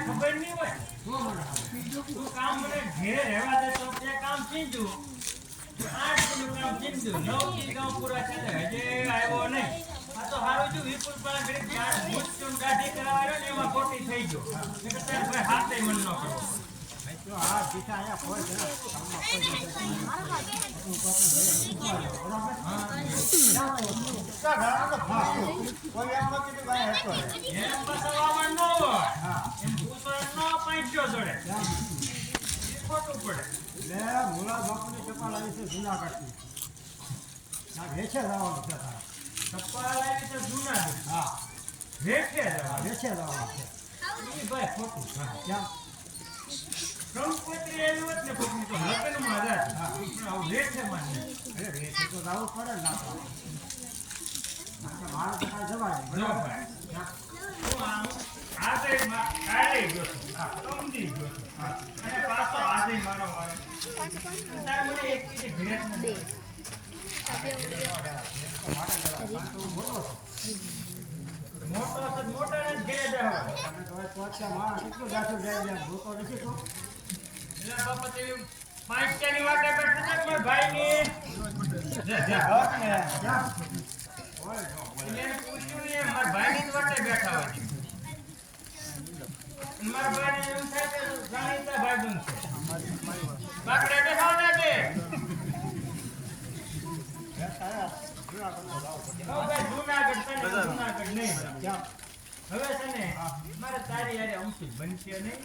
ખબર નહીં હોય તું કામ મને ઘેરે રહેવા દે તો તે કામ ચીંજુ 8 કિલો કામ ચીંજુ 9 કિલો કામ પૂરા છે હજે આવ્યો નહીં આ તો હારું જો વિપુલ પર ઘડી ચાર મુચ્ચું ગાડી કરાવ્યો ને એમાં ખોટી થઈ ગયો એટલે તારે ભાઈ હાથે મન ન કરો તો આ દીઠા આયા કોઈ જરા કામમાં કોઈ એમ નથી ભાઈ હતો એમ બસવામાં ન હોય હા એમ પૂછો ન પાંચ્યો જોડે ખોટું પડે લે મુલા બાપુની ચપ્પલ આવી છે જૂનાગઢથી ના વેચે જવાનું છે ચપ્પલ આવી છે જૂનાગઢ હા વેચે જવાનું છે એ ભાઈ ખોટું હા ક્યાં કંકોત્રી એવી હોત ને કોકની તો લગ્નમાં જાત હા પણ આવું વેચે માને અરે વેચે તો જાવું પડે ના મારા તો કાંઈ જવાય નહીં બરાબર હું આજે કાલે ગયો છું હા સમજી ગયો છું હા અને પાછો આજે મારો વારો તારે મને એક ચીજ ભેટ નથી મોટો ને ઘેરે જાવ અને તો પોચા મારા કેટલું જાતો જાય ભૂકો નથી તો એટલે બાપા તે 5 ની વાટે બેઠો છે મારા ભાઈ ની જા ને જા ઓય એને પૂછ્યું ને મારા ભાઈ ની વાટે બેઠા હોય મારા ભાઈ એમ થાય કે જાણીતા ભાઈબંધ છે બાકડે બેઠો ને બે જૂનાગઢ નહીં હવે છે ને મારે તારી યારે અમથી બનશે નહીં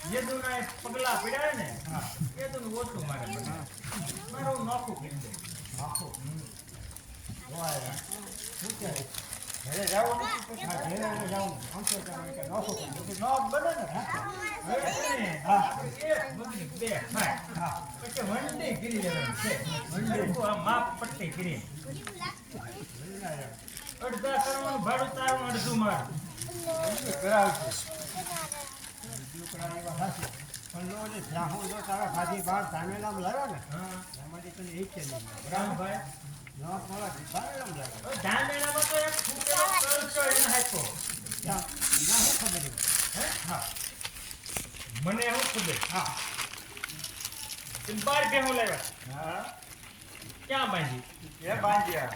જે દુના પગલા પડ્યા ને એ તો ઓછું મારે મારું નોખું કરી દે નોખું શું કહે ઘરે જાવ ઘરે જાઉં આમતો કે નોખું કરી નોખ બને ને હા બે હા પછી વંડી ગીરી લેવાનું છે વંડી આ માપ પટ્ટી ગીરી અડધા કરવાનું ભાડું તારું અડધું મારું કરાવશું પણ લો ને જ્યાં જો તારા ભાજી બહાર ધામેલામ લાવ્યો ને એમાંથી તને એક છે નહીં રામભાઈ નોટ મારા ધામેલામ લાવ્યો ધામેલામાં તો એક ફૂટેલો કળશો એને હાથો ના હું ખબર હે હા મને હું ખબર હા તું બાર કેમ લાવ્યા હા ક્યાં બાંધી એ બાંધ્યા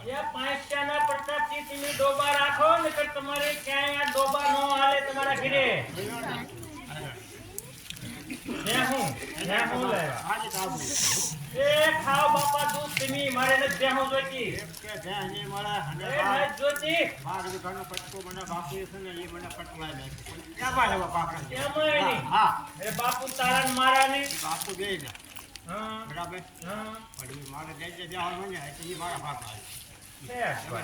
એ 5 ના પ્રતાપથી તમે ડોબા રાખો ને કે તમારે ક્યાંય આ ડોબા નો હાલે તમારા ઘરે હું લેવા આજે કાબુ એ ખાવ બાપા દૂધ તમે મારે ન દેહો જોઈતી કે દેહની મારા હને એ જોઈતી મારું ઘરનો પટકો મને બાપુ છે ને એ મને પટવાય નાખે ક્યાં બાલે બાપા એમ નહીં હા એ બાપુ તારા મારા નહીં બાપુ બે ને હા બરાબર હા પણ મારે દેજે દેવા મને એટલે એ મારા ભાગ આવે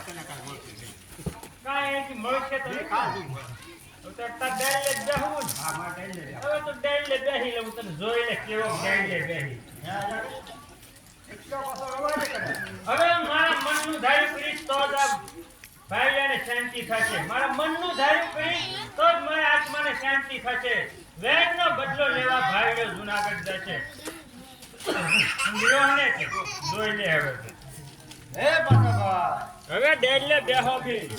તને કાંઈ મળશે કાંઈ એથી મળશે તો કાંઈ તો ડેલ લે જાઉં હા મારે ડેલ લે હવે તો ડેલ લે બેહી લઉં તને જોઈને કેવો ડેલ લે બેહી હવે મારા મનનું ધાર્યું કરીશ તો જ ભાઈયાને શાંતિ થશે મારા મનનું ધાર્યું કરીશ તો જ મારા આત્માને શાંતિ થશે વેરનો બદલો લેવા ભાઈઓ જૂનાગઢ જશે જોઈ લે હવે હે બાબા હવે ડેલ લે બેહો બી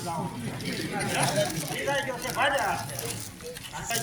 સીધા જો છે ભાજા કાકા